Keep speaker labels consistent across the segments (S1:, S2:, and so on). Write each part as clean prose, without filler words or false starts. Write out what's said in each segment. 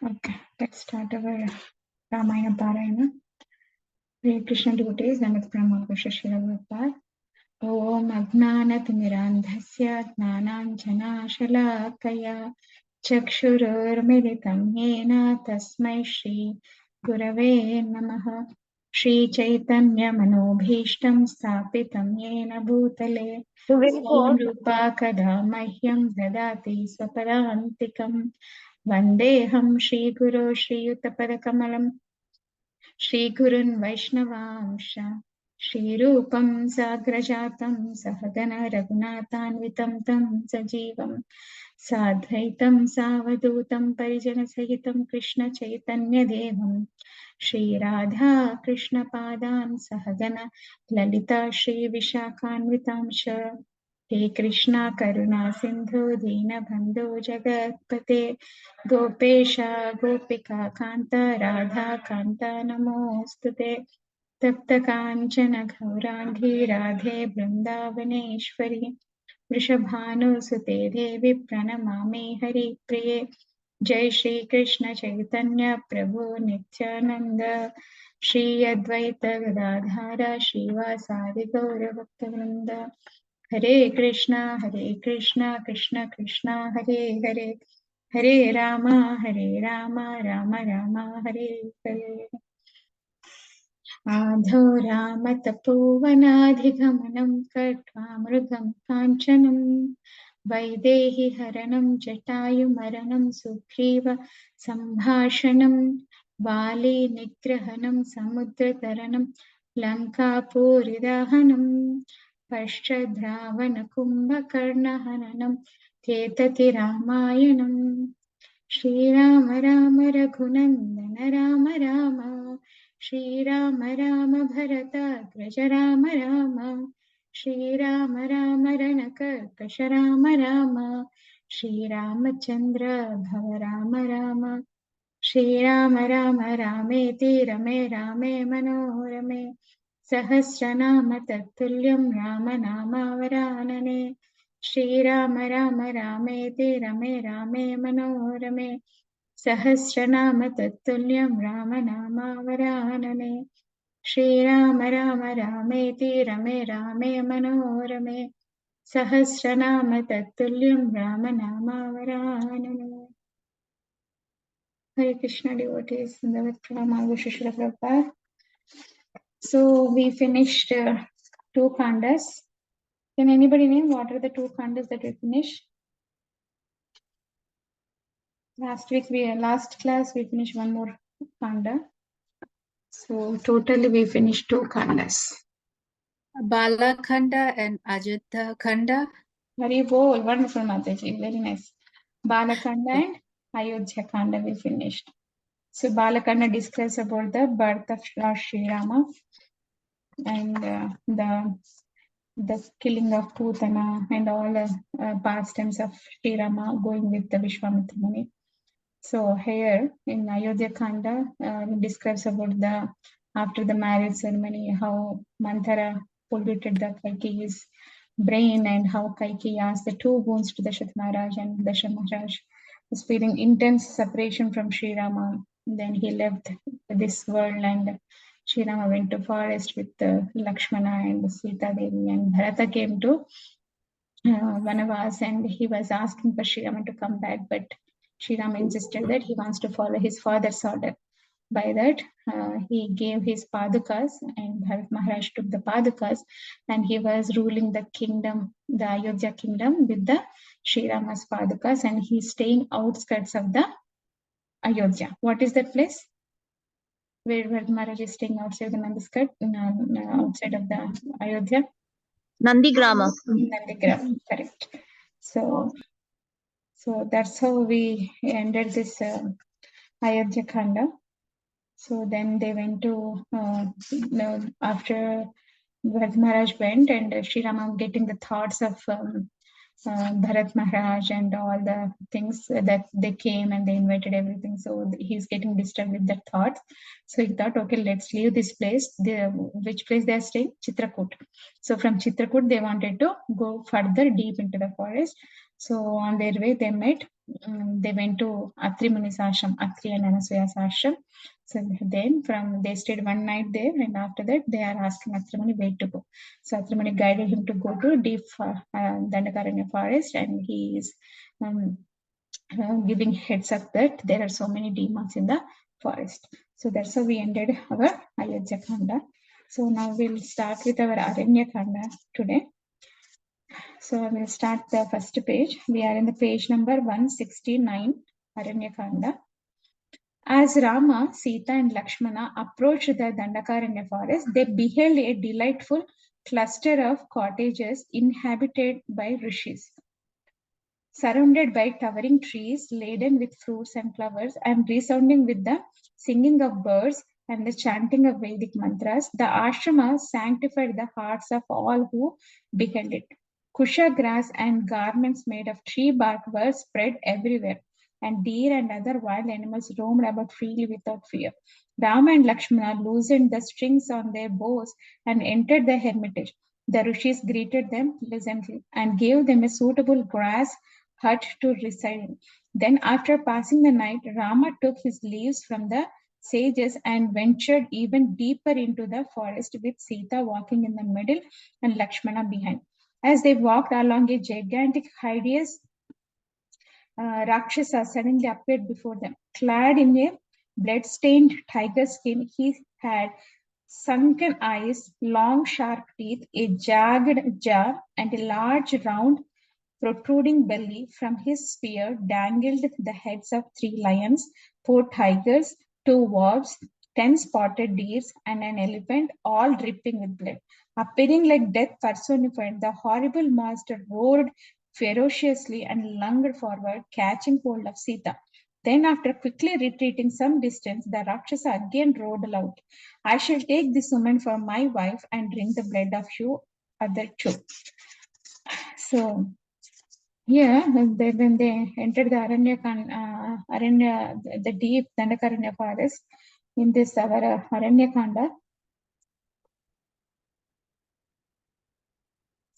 S1: Okay, let's start our Ramayana Parayana. Hare Krishna devotees, Namat Pranam Shashira Prabhupada. Om Ajnanaतिमिरान्धस्य ज्ञानाञ्जनाशलाकया चक्षुरुर्मिलितं येन तस्मै श्रीगुरवे नमः। श्रीचैतन्यमनोभीष्टं स्थापितं येन भूतले स्वयं रूपा कदा मह्यं ददाति स्वपदान्तिकम्। वन्देऽहं श्रीगुरो श्रीयुतपदकमलं श्रीगुरुन् वैष्णवांश श्रीरूपं साग्रजातं सहगण रघुनाथान्वितं तं सजीवं साद्वैतं सावधूतं परिजनसहितं कृष्णचैतन्यदेवं श्रीराधा कृष्णपादान् सहगण ललिता श्रीविशाखान्वितांश हे कृष्णा करुणा सिन्धु दीनबन्धो जगत्पते गोपेश गोपिका कान्त राधा कान्त नमोऽस्तुते तप्त काञ्चन गौराङ्गी राधे वृन्दावनेश्वरी वृषभानुसुते देवी प्रणमामि हरिप्रिये जय श्री कृष्ण चैतन्य प्रभु नित्यानंद श्री अद्वैत गदाधर श्रीवासादि गौरभक्तवृंद हरे कृष्णा कृष्ण कृष्ण हरे हरे हरे राम राम राम हरे हरे आधो रामतपोवनाधिगमनं कृत्वा मृगं काञ्चनं वैदेहि हरणं जटायुमरणं सुग्रीव सम्भाषणं वाली निग्रहणं समुद्रतरणं लङ्कापूरिदहनं पश्चाद्रावणकुम्भकर्णहननं चेतति रामायणम् श्रीराम राम रघुनन्दन राम राम श्रीराम राम भरताग्रज राम राम श्रीराम राम रणकर्कश राम राम श्रीरामचन्द्र भव राम राम श्रीराम राम रामेति रमे रामे मनोरमे सहस्रनाम तत्तुल्यं राम नामावरानने श्रीराम राम रामेति रमे रामे मनोरमे सहस्रनाम तत्तुल्यं राम नामावरानने श्रीराम राम रामेति रमे रामे मनोरमे सहस्रनाम तत्तुल्यं Ram नामावरानने। Hare Krishna devotees, Namat Pranam Shishra Prabhupada. So we finished two khandas. Can anybody name what are the two khandas that we finished? Last class we finished one more khanda. So totally we finished two khandas.
S2: Bala Kanda and Ajita Kanda.
S1: Very bold, wonderful Mataji, very nice. Balakanda and Ayodhya Kanda we finished. So Balakanda discuss about the birth of Lord Sri Rama and the killing of Putana and all the pastimes of Sri Rama going with the Vishwamitra Muni. So here in Ayodhya Kanda describes about the after the marriage ceremony how Manthara polluted the Kaikeyi's brain and how Kaikeyi asked the two wounds to Dasharatha Maharaj, and Dasharatha Maharaj was feeling intense separation from Sri Rama. Then he left this world and Sri Rama went to forest with Lakshmana and Sita Devi, and Bharata came to Vanavas and he was asking for Sri Rama to come back, but Sri Rama insisted that he wants to follow his father's order. By that, he gave his padukas, and Bharat Maharaj took the padukas, and he was ruling the kingdom, the Ayodhya kingdom, with the Sri Rama's padukas, and he's staying outskirts of the Ayodhya. What is that place? Where Bharat Maharaj is staying outside the Nandiskar, outside of the Ayodhya?
S3: Nandigrama.
S1: Nandigrama, correct. So that's how we ended this Ayodhya Kanda. So then they went to, after Bharat Maharaj went and Sri Rama getting the thoughts of Bharat Maharaj and all the things that they came and they invited everything. So he's getting disturbed with the thoughts. So he thought, okay, let's leave this place. Which place they are staying? Chitrakoot. So from Chitrakoot, they wanted to go further deep into the forest. So on their way, they met they went to Atri Muni's ashram, Atri and Anasuya's ashram. So then they stayed one night there, and after that they are asking Atri Muni where to go. So Atri Muni guided him to go to deep Dandakaranya forest, and he is giving heads up that there are so many demons in the forest. So that's how we ended our Ayodhya Kanda. So now we'll start with our Aranya Kanda today. So I will start the first page. We are in the page number 169, Aranya Kanda. As Rama, Sita and Lakshmana approached the Dandakaranya forest, they beheld a delightful cluster of cottages inhabited by rishis. Surrounded by towering trees laden with fruits and flowers and resounding with the singing of birds and the chanting of Vedic mantras, the ashrama sanctified the hearts of all who beheld it. Kusha grass and garments made of tree bark were spread everywhere, and deer and other wild animals roamed about freely without fear. Rama and Lakshmana loosened the strings on their bows and entered the hermitage. The rishis greeted them pleasantly and gave them a suitable grass hut to reside in. Then, after passing the night, Rama took his leaves from the sages and ventured even deeper into the forest with Sita walking in the middle and Lakshmana behind. As they walked along, a gigantic, hideous Rakshasa suddenly appeared before them. Clad in a blood-stained tiger skin, he had sunken eyes, long sharp teeth, a jagged jaw, and a large round protruding belly. From his spear dangled the heads of 3 lions, 4 tigers, 2 wolves, 10 spotted deers, and an elephant, all dripping with blood. Appearing like death personified, the horrible monster roared ferociously and lunged forward, catching hold of Sita. Then, after quickly retreating some distance, the Rakshasa again roared aloud, "I shall take this woman for my wife and drink the blood of you other two." So, yeah, when they entered the the deep Dandakaranya forest, in this our Aranya Kanda,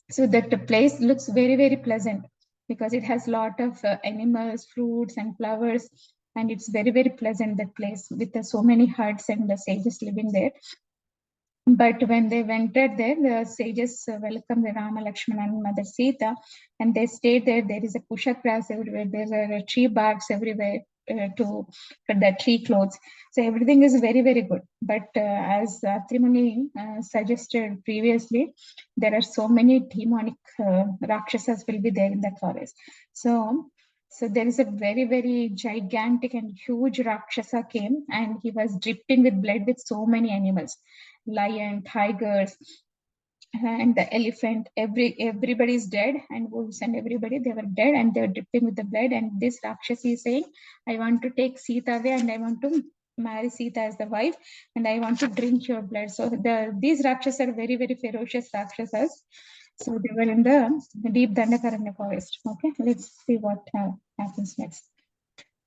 S1: so that the place looks very, very pleasant because it has lot of animals, fruits and flowers, and it's very, very pleasant, that place, with so many huts and the sages living there. But when they entered there, the sages welcomed Rama, Lakshmana, and Mother Sita, and they stayed there. There is a kusha grass everywhere. There are tree barks everywhere for the tree clothes. So everything is very, very good. But as Trimuni suggested previously, there are so many demonic rakshasas will be there in that forest. So there is a very, very gigantic and huge rakshasa came, and he was dripping with blood with so many animals. Lion, tigers, and the elephant, everybody is dead, and wolves and everybody, they were dead and they were dripping with the blood. And this Rakshasi is saying, "I want to take Sita away and I want to marry Sita as the wife, and I want to drink your blood." So these Rakshasas are very, very ferocious Rakshasas. So they were in the deep Dandakaranya forest. Okay, let's see what happens next.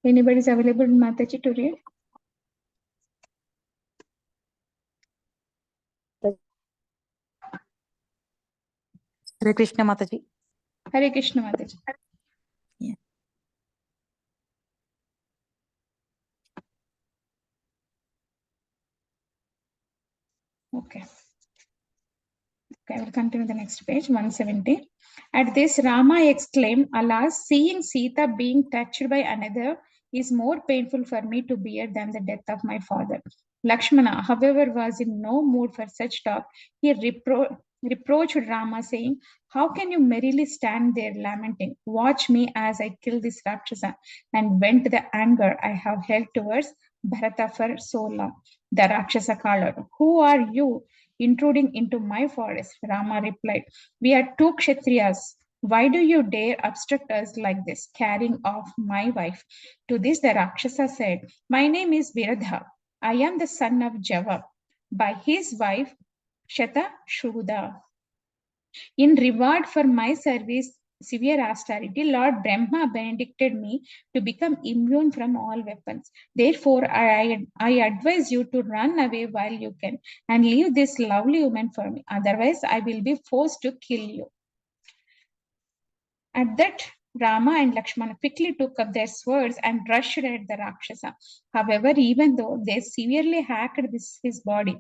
S1: Anybody is available, Mataji, to read?
S4: Hare Krishna Mataji.
S1: Hare Krishna, Mataji.
S4: Yeah.
S1: Okay. I will continue the next page, 170. At this, Rama exclaimed, "Alas, seeing Sita being touched by another is more painful for me to bear than the death of my father." Lakshmana, however, was in no mood for such talk. He reproached Rama, saying, "How can you merrily stand there lamenting? Watch me as I kill this Rakshasa and vent the anger I have held towards Bharata for so long." The Rakshasa called out, "Who are you intruding into my forest?" Rama replied, "We are 2 Kshatriyas. Why do you dare obstruct us like this, carrying off my wife?" To this, the Rakshasa said, "My name is Viradha. I am the son of Java by his wife Shata Shuda. In reward for my service, severe austerity, Lord Brahma benedicted me to become immune from all weapons. Therefore, I advise you to run away while you can and leave this lovely woman for me. Otherwise, I will be forced to kill you." At that, Rama and Lakshmana quickly took up their swords and rushed at the Rakshasa. However, even though they severely hacked his body,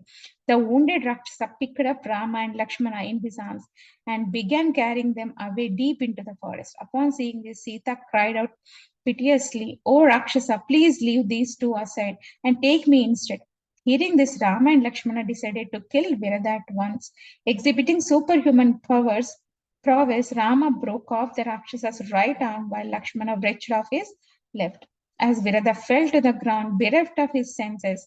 S1: the wounded Rakshasa picked up Rama and Lakshmana in his arms and began carrying them away deep into the forest. Upon seeing this, Sita cried out piteously, "O Rakshasa, please leave these two aside and take me instead." Hearing this, Rama and Lakshmana decided to kill Virada at once. Exhibiting superhuman prowess, Rama broke off the Rakshasa's right arm while Lakshmana wrenched off his left. As Virada fell to the ground, bereft of his senses,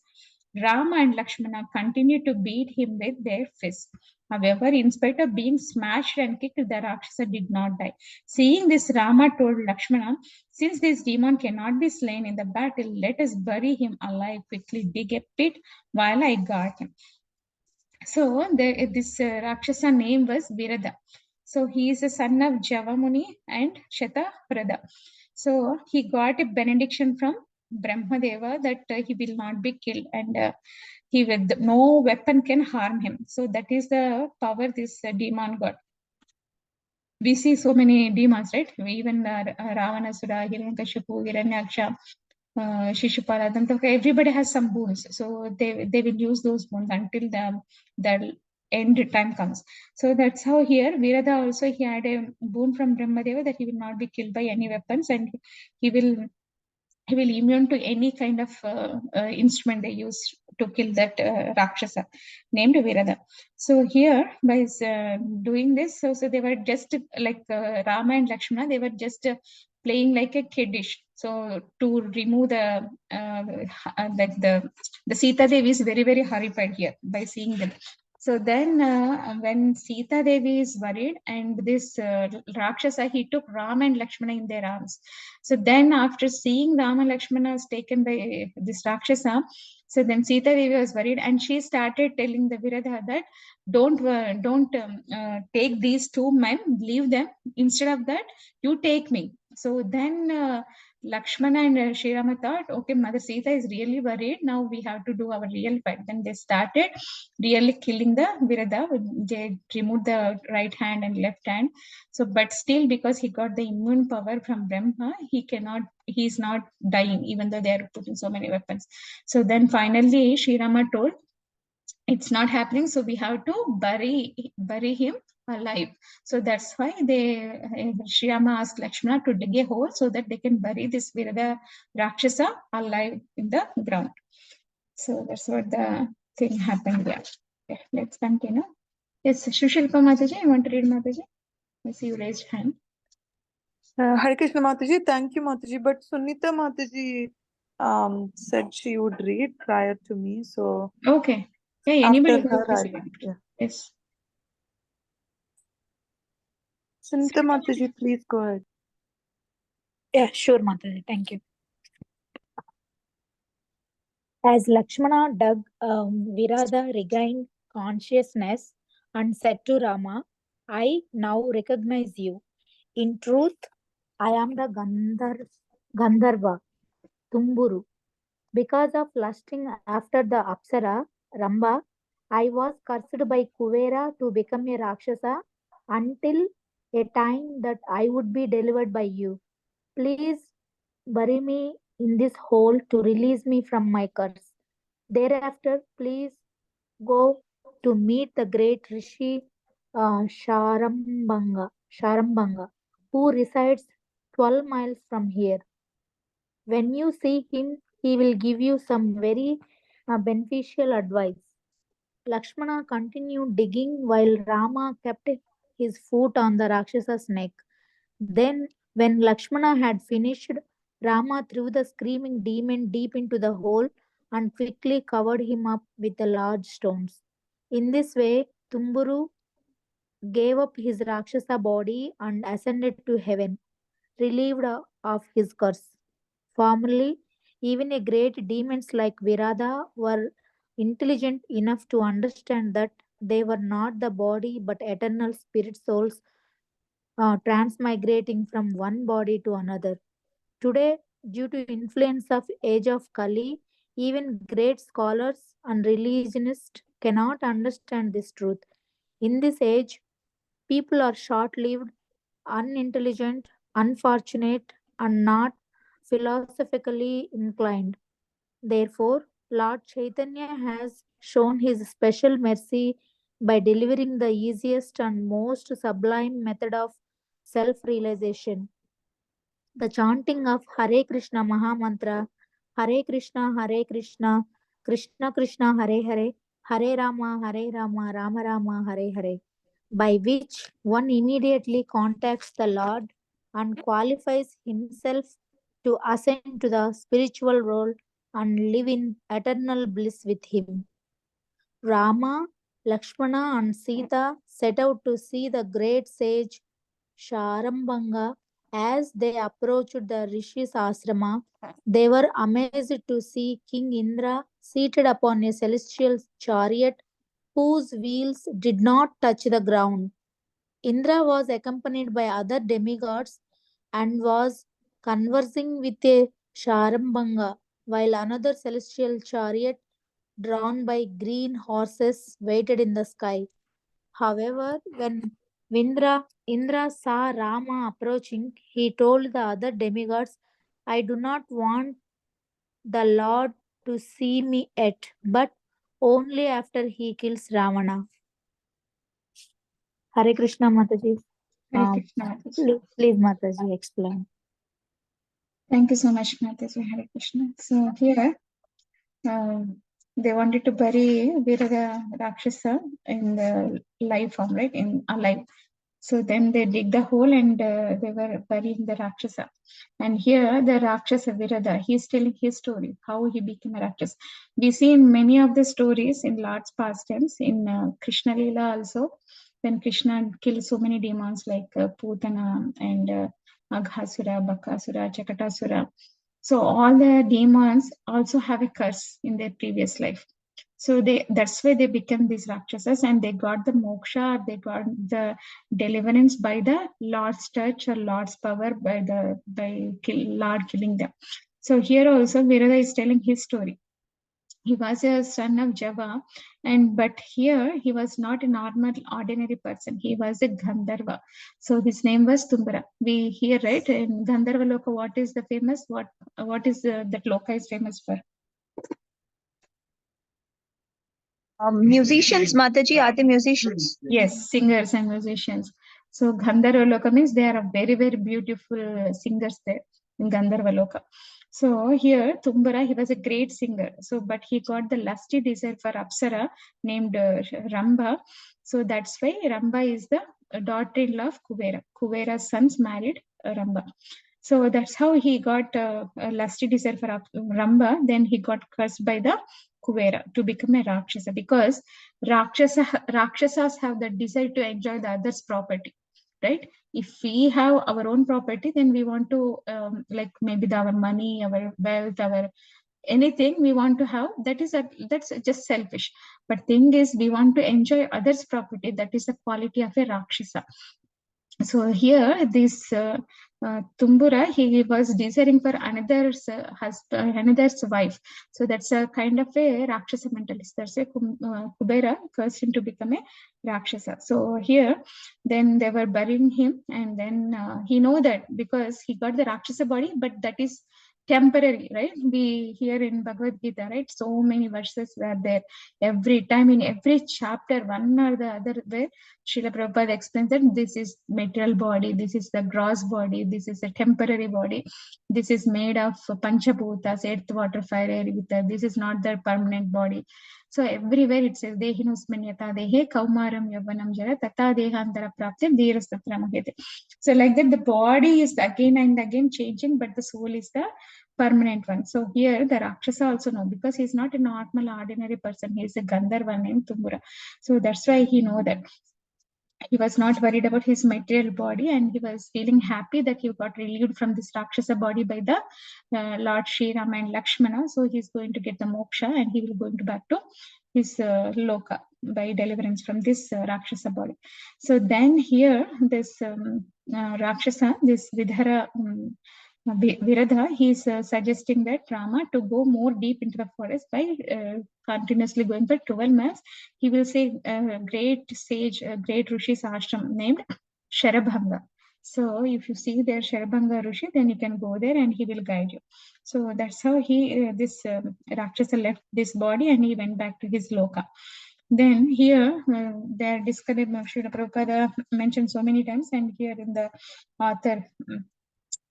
S1: Rama and Lakshmana continued to beat him with their fists. However, in spite of being smashed and kicked, the Rakshasa did not die. Seeing this, Rama told Lakshmana, "Since this demon cannot be slain in the battle, let us bury him alive. Quickly dig a pit while I guard him." So this Rakshasa name was Virada. So he is a son of Javamuni and Shataprada. So he got a benediction from Brahmadeva that he will not be killed and he with no weapon can harm him. So that is the power this demon got. We see so many demons, right? Even Ravanasura, Hiranyakashipu, Hiranyaksha, Shishupala, Dantaka, everybody has some boons. So they will use those boons until the end time comes. So that's how here Virada also he had a boon from Brahmadeva that he will not be killed by any weapons and he will immune to any kind of instrument they use to kill that Rakshasa named Virada. So here by doing this, so they were just like Rama and Lakshmana, they were just playing like a kiddish. So to remove the like the Sita Devi is very, very horrified here by seeing them. So then when Sita Devi is worried and this Rakshasa, he took Rama and Lakshmana in their arms. So then after seeing Rama and Lakshmana was taken by this Rakshasa, so then Sita Devi was worried and she started telling the Virada that don't take these two men, leave them. Instead of that, you take me. So then Lakshmana and Sri Rama thought, okay, Mother Sita is really worried. Now we have to do our real fight. Then they started really killing the Virada. They removed the right hand and left hand. So, but still, because he got the immune power from Brahma, he's not dying, even though they are putting so many weapons. So then finally, Sri Rama told, it's not happening, so we have to bury him alive. So that's why Sri Rama asked Lakshmana to dig a hole so that they can bury this Virada Rakshasa alive in the ground. So that's what the thing happened there. Okay, let's continue. Yes, Shushilpa Mataji, you want to read Mataji? I see you raised hand.
S5: Hare Krishna Mataji, thank you Mataji. But Sunita Mataji said she would read prior to me, so
S1: Okay. Yeah, anybody
S5: after
S1: who
S5: her,
S1: is
S5: yeah.
S1: Yes.
S5: Sunita Mataji, please go ahead.
S6: Yeah, sure, Mataji. Thank you. As Lakshmana dug, Virada regained consciousness and said to Rama, I now recognize you. In truth, I am the Gandharva, Tumburu. Because of lusting after the Apsara, Ramba, I was cursed by Kuvera to become a Rakshasa until a time that I would be delivered by you. Please bury me in this hole to release me from my curse. Thereafter, please go to meet the great Rishi Sharambanga, who resides 12 miles from here. When you see him, he will give you some very beneficial advice. Lakshmana continued digging while Rama kept his foot on the Rakshasa's neck. Then, when Lakshmana had finished, Rama threw the screaming demon deep into the hole and quickly covered him up with the large stones. In this way, Tumburu gave up his Rakshasa body and ascended to heaven, relieved of his curse. Formerly, even a great demons like Virada were intelligent enough to understand that they were not the body but eternal spirit souls transmigrating from one body to another. Today, due to influence of age of Kali, even great scholars and religionists cannot understand this truth. In this age, people are short-lived, unintelligent, unfortunate, and not philosophically inclined. Therefore, Lord Chaitanya has shown his special mercy by delivering the easiest and most sublime method of self realization. The chanting of Hare Krishna Mahamantra, Hare Krishna, Krishna Krishna, Hare Hare, Hare Rama, Rama Rama, Hare Hare, by which one immediately contacts the Lord and qualifies himself to ascend to the spiritual world and live in eternal bliss with him. Rama, Lakshmana, and Sita set out to see the great sage Sharambanga. As they approached the Rishi's ashrama, they were amazed to see King Indra seated upon a celestial chariot whose wheels did not touch the ground. Indra was accompanied by other demigods and was conversing with a Sharambanga, while another celestial chariot drawn by green horses waited in the sky. However, when Indra saw Rama approaching, he told the other demigods, I do not want the Lord to see me yet, but only after he kills Ravana. Hare Krishna Mataji.
S1: Hare Krishna Mataji.
S6: Please Mataji explain.
S1: Thank you so much, Mataji. Hare Krishna. So here, they wanted to bury Virada Rakshasa in the live form, right? In alive. So then they dig the hole and they were burying the Rakshasa. And here the Rakshasa Virada, he's telling his story, how he became a Rakshasa. We see in many of the stories in Lord's pastimes, in Krishna Leela also, when Krishna killed so many demons like Putana and Aghasura, Bakasura, Chakatasura. So all the demons also have a curse in their previous life. So that's why they became these Rakshasas, and they got the moksha, they got the deliverance by the Lord's touch or Lord's power by Lord killing them. So here also Virada is telling his story. He was a son of Java, but here he was not a normal, ordinary person. He was a Gandharva. So his name was Tumbara. We hear, right, in Gandharva Loka, what is the famous, what is that Loka is famous for?
S3: Musicians, Mataji, are they musicians?
S1: Yes, singers and musicians. So Gandharva Loka means they are very, very beautiful singers there in Gandharva Loka. So here Tumbara, he was a great singer. So but he got the lusty desire for Apsara named Ramba. So that's why Ramba is the daughter-in-law of Kuvera. Kuvera's sons married Ramba. So that's how he got a lusty desire for Ramba. Then he got cursed by the Kuvera to become a Rakshasa, because Rakshasas have the desire to enjoy the other's property, right? If we have our own property, then we want to like maybe our money, our wealth, our anything we want to have, that's just selfish. But thing is, we want to enjoy others' property. That is the quality of a Rakshasa. So here this Tumbura, he was desiring for another's husband, another's wife. So that's a kind of a Rakshasa mentalist. That's a Kubera cursed him to become a Rakshasa. So here, then they were burying him, and then he know that because he got the Rakshasa body, but that is temporary, right? We hear in Bhagavad Gita, right? So many verses were there. Every time in every chapter, one or the other, where Srila Prabhupada explains that this is material body, this is the gross body, this is a temporary body, this is made of Panchabhutas, earth, water, fire, air, ether, this is not the permanent body. So everywhere it says, Dehinusmanyata Dehe, Kaumaram Yavanam Jara, Tata Dehantara Prapte, Dhirastatra Mahete. So like that, the body is again and again changing, but the soul is the permanent one. So here the Rakshasa also know, because he's not a normal, ordinary person, he is a Gandharva named Tumbura. So that's why he know that. He was not worried about his material body, and he was feeling happy that he got relieved from this Rakshasa body by the Lord Sri Rama and Lakshmana. So he's going to get the moksha, and he will go back to his Loka by deliverance from this Rakshasa body. So then here, this Rakshasa, this Vidhara Virada, he's suggesting that Rama to go more deep into the forest by continuously going for 12 miles. He will say a great sage, a great Rishi's ashram named Sharabhanga. So if you see there Sharabanga Rishi, then you can go there and he will guide you. So that's how this Rakshasa left this body and he went back to his loka. Then here they are described, Srila Prabhupada mentioned so many times, and here in the author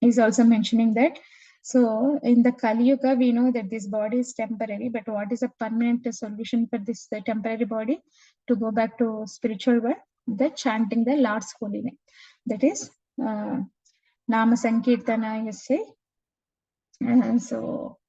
S1: is also mentioning that. So in the Kali Yuga, we know that this body is temporary, but what is a permanent solution for this temporary body? To go back to spiritual world, the chanting the Lord's holy name. That is Nama Sankirtana, you say. So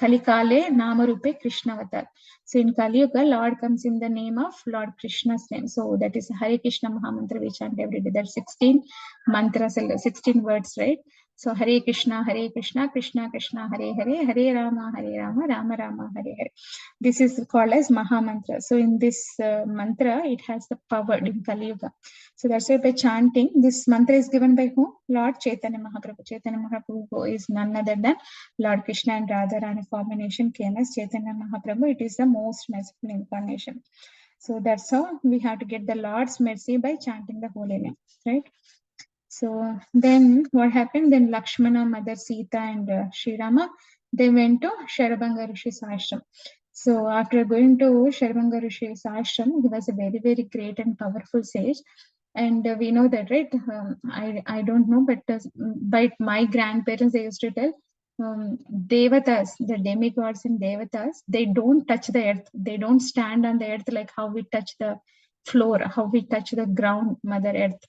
S1: Kalikale Namarupe Krishna Avatar. So in Kali Yuga, Lord comes in the name of Lord Krishna's name. So that is Hare Krishna Mahamantra we chant every day. There's 16 mantras, 16 words, right? So Hare Krishna, Krishna Krishna, Hare Hare, Hare Rama, Rama Rama, Hare Hare. This is called as Mahamantra. So in this mantra, it has the power in Kali Yuga. So that's why by chanting, this mantra is given by whom? Lord Chaitanya Mahaprabhu. Chaitanya Mahaprabhu is none other than Lord Krishna and Radharani combination came as Chaitanya Mahaprabhu. It is the most merciful incarnation. So that's how we have to get the Lord's mercy by chanting the holy name, right? So then what happened? Then Lakshmana, Mother Sita and Sri Rama, they went to Sharabanga Rishi's ashram. So after going to Sharabanga Rishi's ashram, he was a very, very great and powerful sage. And we know that, right? I don't know, but my grandparents, they used to tell, Devatas, the demigods and Devatas, they don't touch the earth. They don't stand on the earth like how we touch the floor, how we touch the ground, Mother Earth.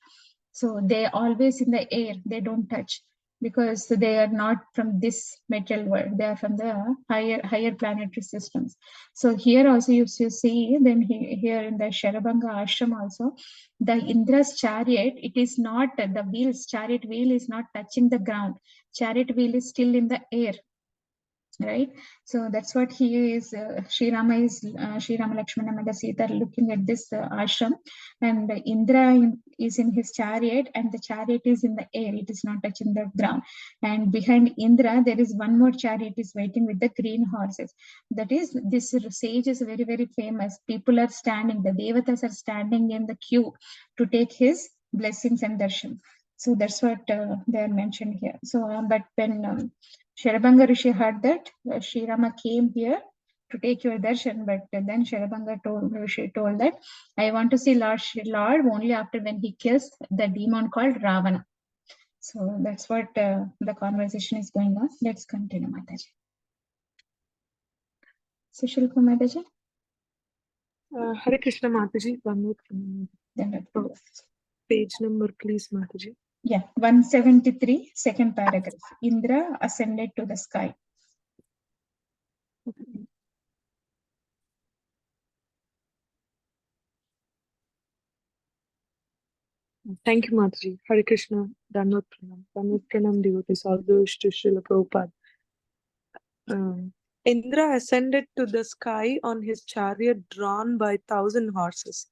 S1: So they always in the air, they don't touch, because they are not from this material world, they are from the higher planetary systems. So here also you see, then here in the Sharabanga ashram also, the Indra's chariot, it is not, the wheels, chariot wheel is not touching the ground, chariot wheel is still in the air, right? So that's what he is, Sri Rama Lakshmana Mother Sita looking at this ashram, and Indra is in his chariot, and the chariot is in the air, it is not touching the ground. And behind Indra there is one more chariot is waiting with the green horses. That is, this sage is very, very famous. People are standing, the devatas are standing in the queue to take his blessings and darshan. So that's what they are mentioned here. So but when Sharabanga Rishi heard that Sri Rama came here to take your darshan, but then Sharabanga Rishi told that I want to see Lord only after when he kills the demon called Ravana. So that's what the conversation is going on. Let's continue, Mataji. So Shilpa Mataji.
S5: Hare Krishna Mataji, one more page number, please, Mataji.
S1: Yeah, 173, second paragraph. Indra ascended to the sky.
S5: Thank you, Mataji. Hare Krishna, Danvat Pranam. Danvat Pranam devotees, all those to Srila Prabhupada. Indra ascended to the sky on his chariot drawn by 1,000 horses.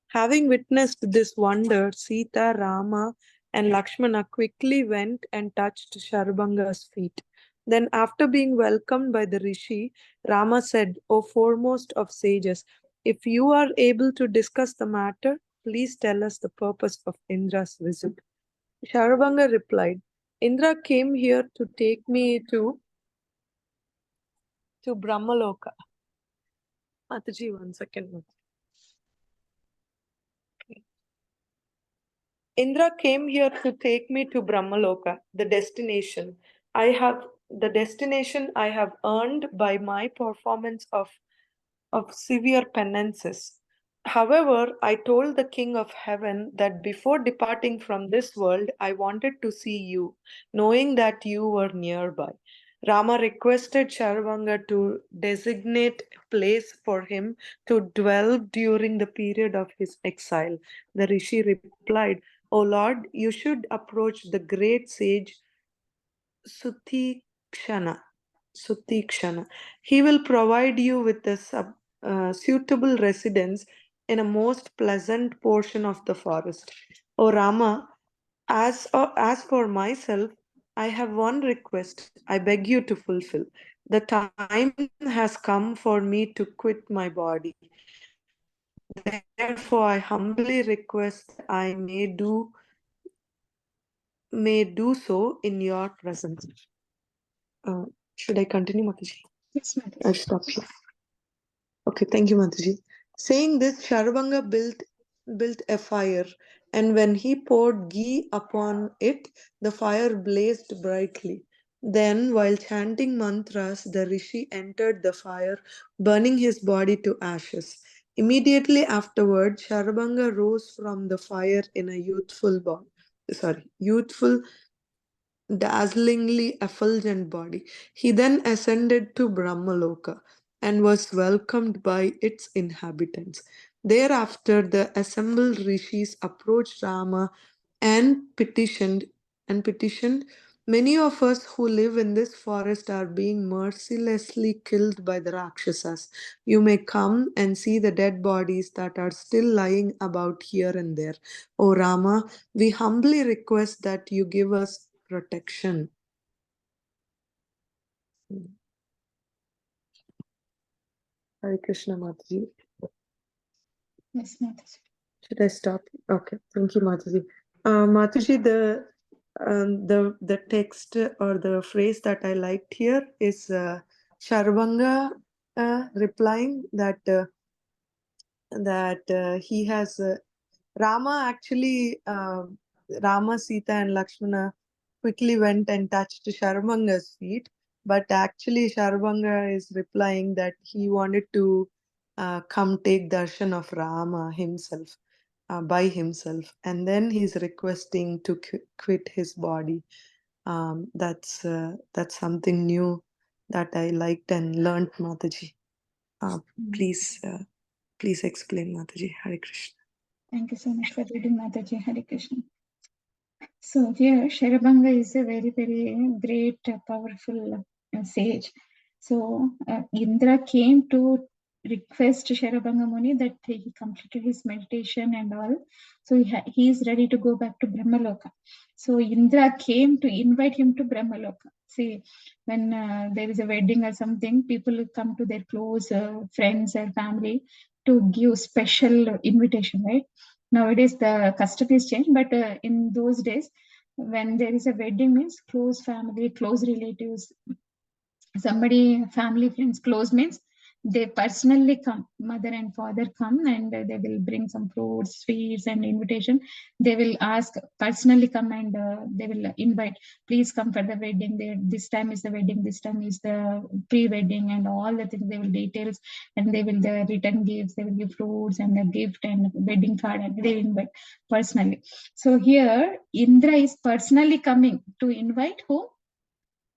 S5: Having witnessed this wonder, Sita, Rama, and Lakshmana quickly went and touched Sharabanga's feet. Then, after being welcomed by the Rishi, Rama said, O foremost of sages, if you are able to discuss the matter, please tell us the purpose of Indra's visit. Sharabanga replied, Indra came here to take me to Brahmaloka. Mataji, 1 second. Okay. Indra came here to take me to Brahmaloka, the destination I have earned by my performance of severe penances. However, I told the King of Heaven that before departing from this world, I wanted to see you, knowing that you were nearby. Rama requested Sharavanga to designate a place for him to dwell during the period of his exile. The Rishi replied, O Lord, you should approach the great sage Sutikshana. He will provide you with a suitable residence in a most pleasant portion of the forest. O Rama, as for myself, I have one request I beg you to fulfill. The time has come for me to quit my body. Therefore, I humbly request I may do may do so in your presence. Should I continue, Mataji?
S1: Yes, Mataji.
S5: I'll stop here. Okay, thank you, Mataji. Saying this, Sharabanga built a fire, and when he poured ghee upon it, the fire blazed brightly. Then, while chanting mantras, the rishi entered the fire, burning his body to ashes. Immediately afterward, Sharabanga rose from the fire in a youthful, dazzlingly effulgent body. He then ascended to Brahmaloka and was welcomed by its inhabitants. Thereafter, the assembled rishis approached Rama and petitioned, many of us who live in this forest are being mercilessly killed by the Rakshasas. You may come and see the dead bodies that are still lying about here and there. O Rama, we humbly request that you give us protection. Hare Krishna, Mataji.
S1: Yes, Mataji.
S5: Should I stop? Okay, thank you, Mataji. Mataji, the text or the phrase that I liked here is Sharvanga replying that he has Rama actually Rama, Sita, and Lakshmana quickly went and touched Sharvanga's feet, but actually Sharvanga is replying that he wanted to come take darshan of Rama himself. By himself, and then he's requesting to quit his body. That's something new that I liked and learned, Mataji. Please explain, Mataji. Hare Krishna.
S1: Thank you so much for reading, Mataji. Hare Krishna. So here, Sharabanga is a very, very great, powerful sage. So Indra came to request Sharabanga Muni that he completed his meditation and all. So he is ready to go back to Brahmaloka. So Indra came to invite him to Brahmaloka. See, when there is a wedding or something, people will come to their close friends or family to give special invitation, right? Nowadays the custom is changed, but in those days, when there is a wedding, means close family, close relatives, somebody, family, friends, close means they personally come, mother and father come, and they will bring some fruits, sweets, and invitation. They will ask personally come, and they will invite, please come for the wedding. This time is the wedding, this time is the pre-wedding, and all the things they will details, and they will the return gifts, they will give fruits and a gift and wedding card, and they invite personally. So here Indra is personally coming to invite who?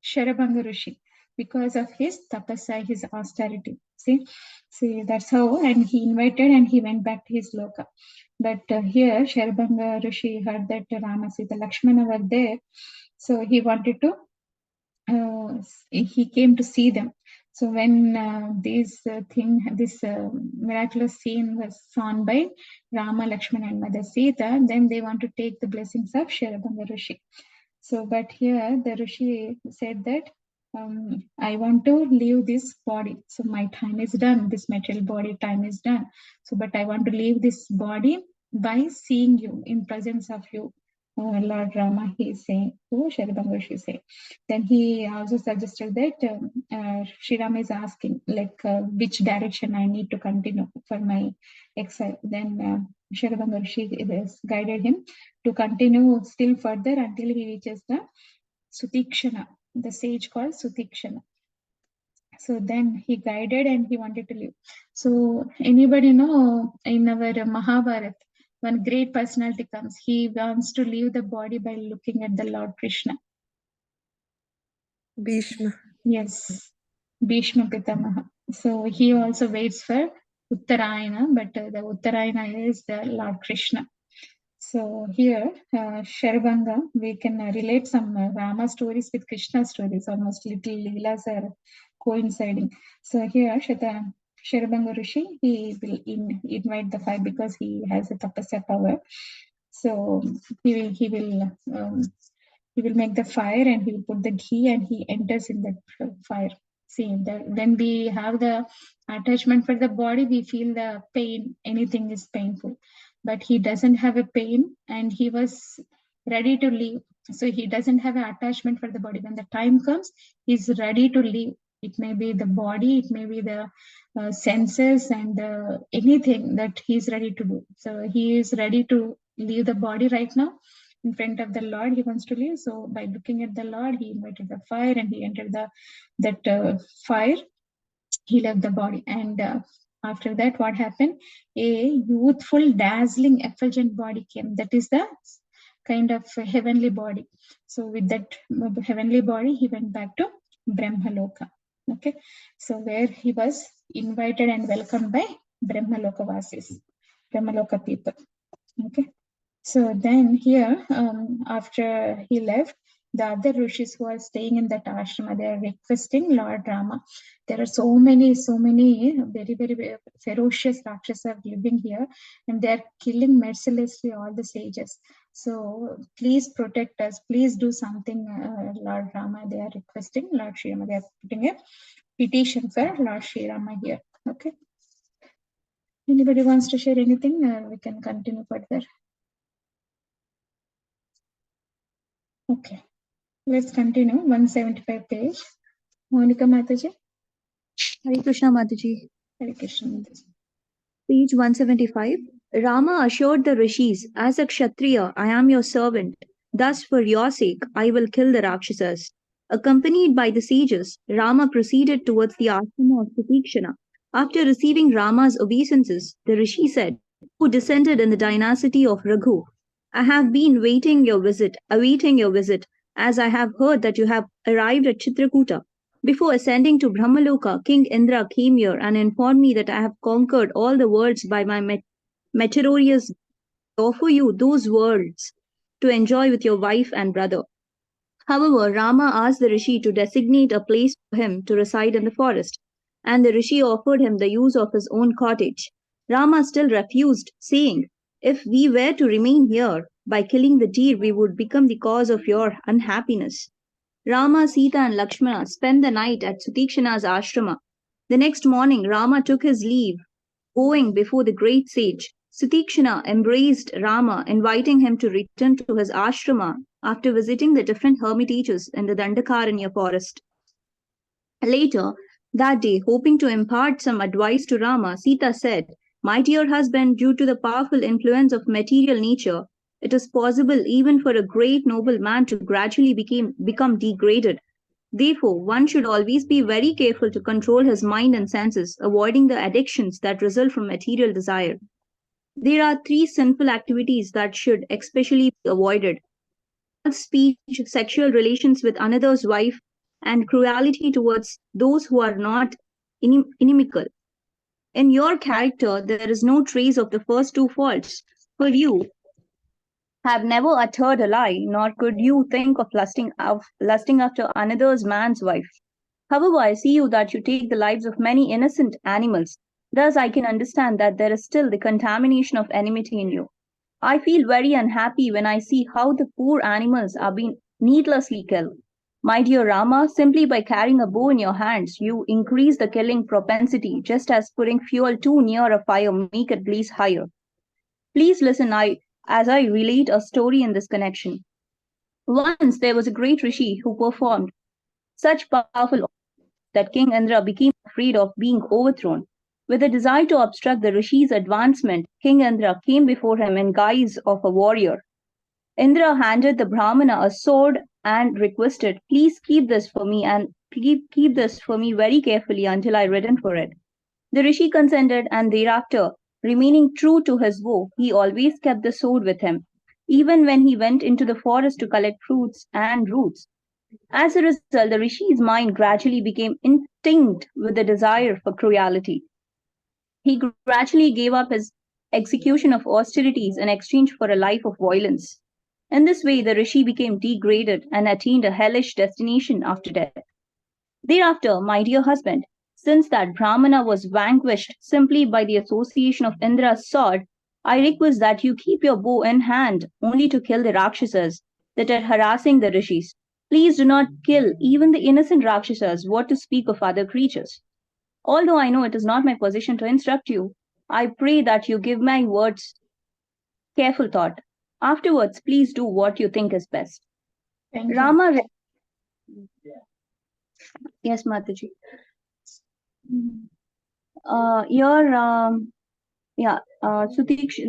S1: Sharabanga Rishi, because of his tapasya, his austerity. See, that's how, and he invited and he went back to his loka. But here, Sharabanga Rishi heard that Rama, Sita, Lakshmana were there, so he wanted to, he came to see them. So when this miraculous scene was seen by Rama, Lakshmana, and Mother Sita, then they want to take the blessings of Sharabanga Rishi. So, but here the Rishi said that I want to leave this body. So my time is done. This material body time is done. So, but I want to leave this body by seeing you, in presence of you. Lord Rama, he is saying, so Sharabanga Rishi is saying. Then he also suggested that Sri Rama is asking, like, which direction I need to continue for my exile. Then Sharabanga Rishi guided him to continue still further until he reaches the Sutikshana, the sage called Sutikshana. So then he guided and he wanted to leave. So anybody know, in our Mahabharata, one great personality comes, he wants to leave the body by looking at the Lord Krishna.
S5: Bhishma.
S1: Yes, Bhishma Pitamaha. So he also waits for Uttarayana, but the Uttarayana is the Lord Krishna. So here, Sharabanga, we can relate some Rama stories with Krishna stories, almost little leelas are coinciding. So here, Sharabanga Rishi, he will invite the fire because he has a tapasya power. So he will make the fire and he will put the ghee and he enters in that fire. See, when we have the attachment for the body, we feel the pain, anything is painful. But he doesn't have a pain and he was ready to leave. So he doesn't have an attachment for the body. When the time comes, he's ready to leave. It may be the body, it may be the senses, and anything that he's ready to do. So he is ready to leave the body right now in front of the Lord. He wants to leave. So by looking at the Lord, he invited the fire and he entered that fire. He left the body. And after that, what happened? A youthful, dazzling, effulgent body came. That is the kind of heavenly body. So with that heavenly body, he went back to Brahmaloka. Okay, so where he was invited and welcomed by Brahmaloka Vasis, Brahmaloka people. Okay, so then here, after he left, the other rishis who are staying in that ashrama, they are requesting Lord Rama. There are so many very, very ferocious Rakshasas living here, and they are killing mercilessly all the sages. So please protect us. Please do something, Lord Rama. They are requesting Lord Sri Rama. They are putting a petition for Lord Sri Rama here. Okay. Anybody wants to share anything? We can continue further. Okay. Let's continue. 175 page. Monica Mataji.
S3: Hare Krishna Mataji.
S1: Hare Krishna Mataji.
S3: Page 175. Rama assured the rishis, as a Kshatriya, I am your servant. Thus, for your sake, I will kill the Rakshasas. Accompanied by the sages, Rama proceeded towards the ashrama of Sutikshana. After receiving Rama's obeisances, the rishi said, who descended in the dynasty of Raghu, I have been awaiting your visit, as I have heard that you have arrived at Chitrakuta. Before ascending to Brahmaloka, King Indra came here and informed me that I have conquered all the worlds by my meritorious deeds. I offer you those worlds to enjoy with your wife and brother. However, Rama asked the rishi to designate a place for him to reside in the forest, and the rishi offered him the use of his own cottage. Rama still refused, saying, if we were to remain here, by killing the deer we would become the cause of your unhappiness. Rama, Sita, and Lakshmana spent the night at Sutikshana's ashrama. The next morning, Rama took his leave, going before the great sage. Sutikshana embraced Rama, inviting him to return to his ashrama after visiting the different hermitages in the Dandakaranya forest. Later that day, hoping to impart some advice to Rama, Sita said, my dear husband, due to the powerful influence of material nature, it is possible even for a great noble man to gradually become degraded. Therefore, one should always be very careful to control his mind and senses, avoiding the addictions that result from material desire. There are 3 sinful activities that should especially be avoided: false speech, sexual relations with another's wife, and cruelty towards those who are not inimical. In your character, there is no trace of the first 2 faults, for you have never uttered a lie, nor could you think of lusting after another's man's wife. However, I see you that you take the lives of many innocent animals. Thus, I can understand that there is still the contamination of enmity in you. I feel very unhappy when I see how the poor animals are being needlessly killed. My dear Rama, simply by carrying a bow in your hands, you increase the killing propensity, just as putting fuel too near a fire make it blaze higher. Please listen as I relate a story in this connection. Once there was a great rishi who performed such powerful that King Indra became afraid of being overthrown. With a desire to obstruct the rishi's advancement, King Indra came before him in guise of a warrior. Indra handed the Brahmana a sword and requested, please keep this for me and keep this for me very carefully until I return for it. The rishi consented, and thereafter, remaining true to his vow, he always kept the sword with him, even when he went into the forest to collect fruits and roots. As a result, the rishi's mind gradually became instinct with the desire for cruelty. He gradually gave up his execution of austerities in exchange for a life of violence. In this way, the rishi became degraded and attained a hellish destination after death. Thereafter, my dear husband, since that Brahmana was vanquished simply by the association of Indra's sword, I request that you keep your bow in hand only to kill the Rakshasas that are harassing the rishis. Please do not kill even the innocent Rakshasas, what to speak of other creatures. Although I know it is not my position to instruct you, I pray that you give my words careful thought. Afterwards, please do what you think is best.
S1: Thank you.
S3: Rama. Yes, Mataji.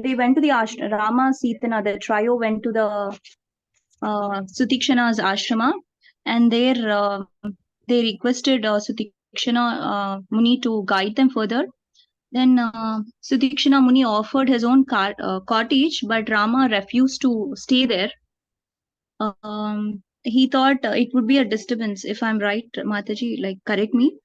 S3: They went to the ashram. Rama, Sita, the trio went to the Sutikshana's ashrama, and there they requested Sutikshana Muni to guide them further. Then Sutikshana Muni offered his own cottage, but Rama refused to stay there. He thought it would be a disturbance. If I'm right, Mataji, like correct me.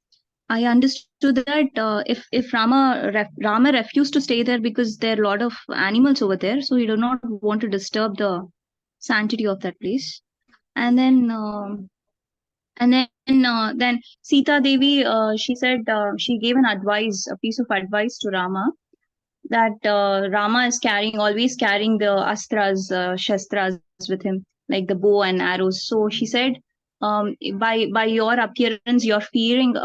S3: I understood that if Rama refused to stay there because there are a lot of animals over there, so he did not want to disturb the sanctity of that place. And then Sita Devi, she said she gave a piece of advice to Rama, that Rama is always carrying the astras, shastras with him, like the bow and arrows. So she said, by your appearance, you're fearing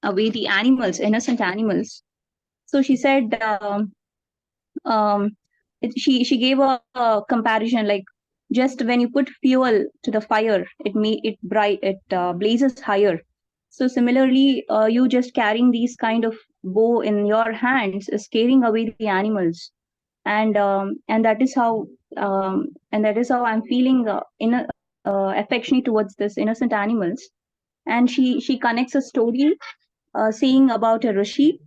S3: away the animals, innocent animals. So she said, she gave a comparison, like just when you put fuel to the fire, it blazes higher. So similarly, you just carrying these kind of bow in your hands is scaring away the animals, and that is how I'm feeling affectionate towards this innocent animals. And she connects a story saying about a rishi,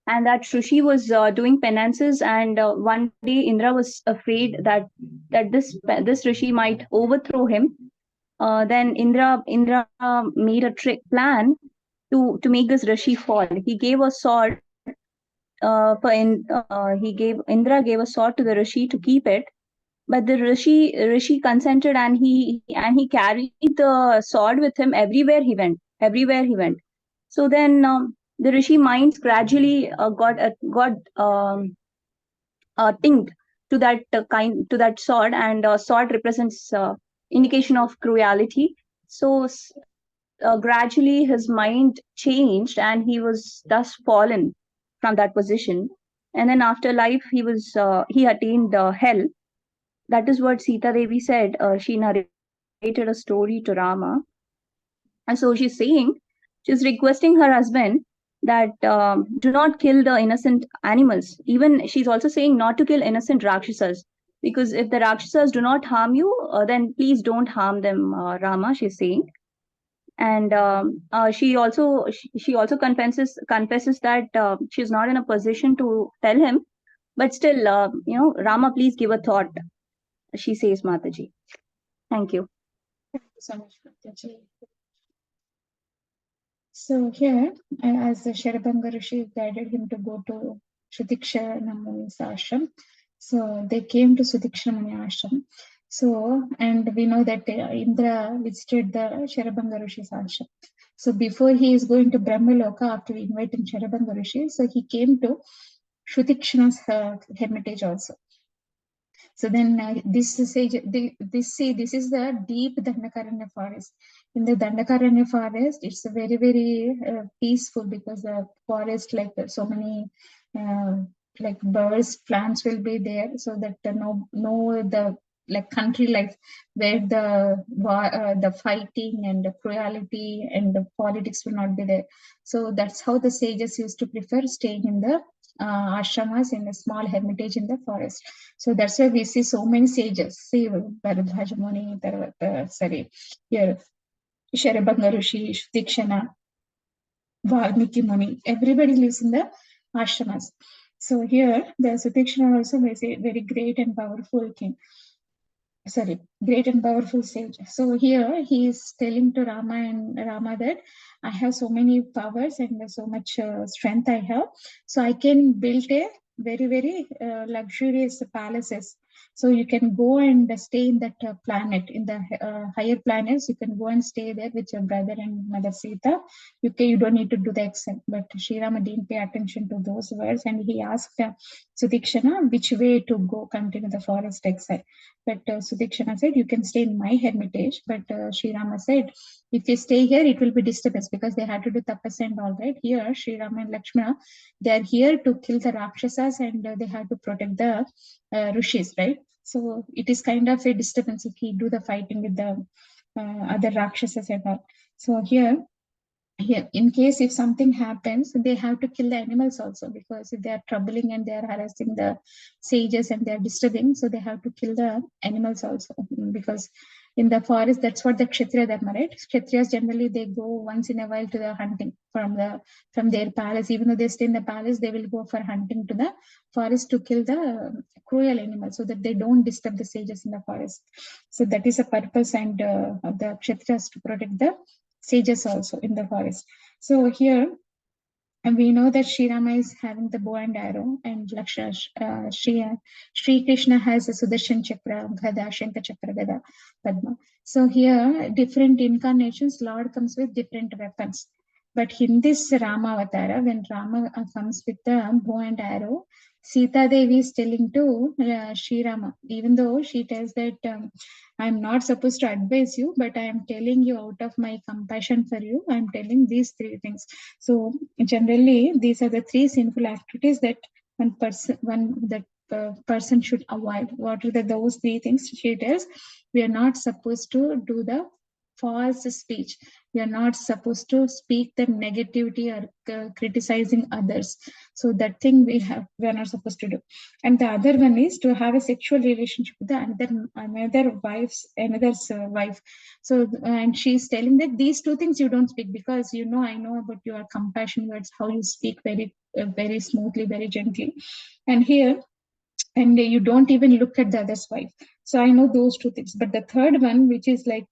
S3: and that rishi was doing penances, and one day Indra was afraid that this rishi might overthrow him. Then Indra made a plan to make this rishi fall. He gave a sword. Indra gave a sword to the rishi to keep it, but the rishi consented, and he carried the sword with him everywhere he went. So then the rishi minds gradually got tinged to that sword, and sword represents indication of cruelty. So gradually his mind changed, and he was thus fallen from that position. And then after life, he attained hell. That is what Sita Devi said. She narrated a story to Rama, and so she's requesting her husband that do not kill the innocent animals. Even she's also saying not to kill innocent rakshasas, because if the rakshasas do not harm you, then please don't harm them, Rama. She's saying. And she also confesses that she's not in a position to tell him, but still, Rama, please give a thought, she says, Mataji. Thank you.
S1: Thank you so much, Mataji. So here, as the Sharabanga Rishi guided him to go to Sutikshana Muni's ashram, so they came to Sutikshana Muni ashram. So, and we know that Indra visited the Sharabanga Rishi's ashram. So before he is going to Brahmaloka, after inviting Sharabanga Rishi, so he came to Sutikshana's hermitage also. So then this is the deep Dandakaranya forest. In the Dandakaranya forest, it's a very, very peaceful, because the forest, like so many like birds, plants will be there, so that the like country life, where the fighting and the cruelty and the politics will not be there. So that's how the sages used to prefer staying in the ashramas, in a small hermitage in the forest. So that's why we see so many sages. See, Bharadwaja Muni, here, Sharabanga Rishi, Sutikshana, Valmiki Muni, everybody lives in the ashramas. So here, the Sutikshana also is a very great and powerful king. Great and powerful sage. So here he is telling to Rama that I have so many powers and so much strength I have. So I can build a very, very luxurious palaces. So you can go and stay in that planet, in the higher planets. You can go and stay there with your brother and mother Sita. You don't need to do the exam. But Sri Rama didn't pay attention to those words, and he asked Sutikshana which way to go continue the forest exile. But Sutikshana said, you can stay in my hermitage. But Sri Rama said, if you stay here, it will be disturbance, because they had to do tapas and all, right? Here, Sri Rama and Lakshmana, they are here to kill the Rakshasas, and they have to protect the rishis, right? So it is kind of a disturbance if he do the fighting with the other Rakshasas and all. So here, in case if something happens, they have to kill the animals also, because if they are troubling and they are harassing the sages and they are disturbing, so they have to kill the animals also. Because in the forest, that's what the Kshatriya Dharma, right? Kshatriyas generally they go once in a while to the hunting from their palace. Even though they stay in the palace, they will go for hunting to the forest to kill the cruel animals, so that they don't disturb the sages in the forest. So that is a purpose and of the Kshatriyas, to protect the sages also in the forest. So here, and we know that Sri Rama is having the bow and arrow, and Sri Krishna has a Sudarshan Chakra, Gada, Shankha Chakra, Gada, Padma. So here, different incarnations, Lord comes with different weapons. But in this Rama Avatara, when Rama comes with the bow and arrow, Sita Devi is telling to Sri Rama, even though she tells that I'm not supposed to advise you, but I am telling you out of my compassion for you, I'm telling these three things. So generally, these are the three sinful activities that person should avoid. What are those three things? She tells, we are not supposed to do the false speech. We are not supposed to speak the negativity or criticizing others. So that thing we are not supposed to do. And the other one is to have a sexual relationship with another wife. So and she's telling that these two things you don't speak, because I know about your compassion words, how you speak very smoothly, very gently. And here, and you don't even look at the other's wife. So I know those two things. But the third one, which is like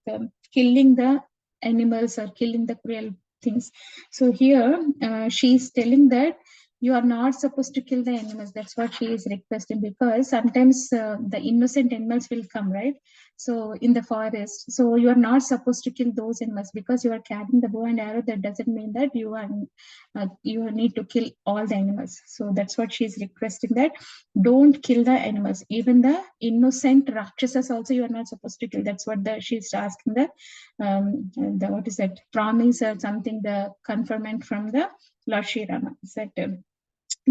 S1: killing the animals or killing the cruel things. So here she's telling that you are not supposed to kill the animals. That's what she is requesting, because sometimes the innocent animals will come, right? So in the forest, so you are not supposed to kill those animals, because you are carrying the bow and arrow. That doesn't mean that you need to kill all the animals. So that's what she's requesting, that don't kill the animals. Even the innocent Rakshasas also you are not supposed to kill. That's what she's asking, the what is that, promise or something, the confirmation from the Lord Sri Rama, that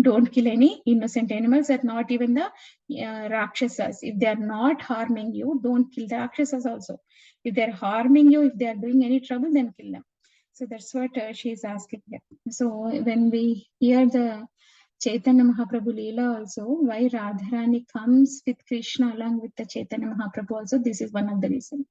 S1: don't kill any innocent animals, and not even the Rakshasas. If they are not harming you, don't kill the Rakshasas also. If they are harming you, if they are doing any trouble, then kill them. So that's what she is asking here. So when we hear the Chaitanya Mahaprabhu Leela also, why Radharani comes with Krishna along with the Chaitanya Mahaprabhu also, this is one of the reasons.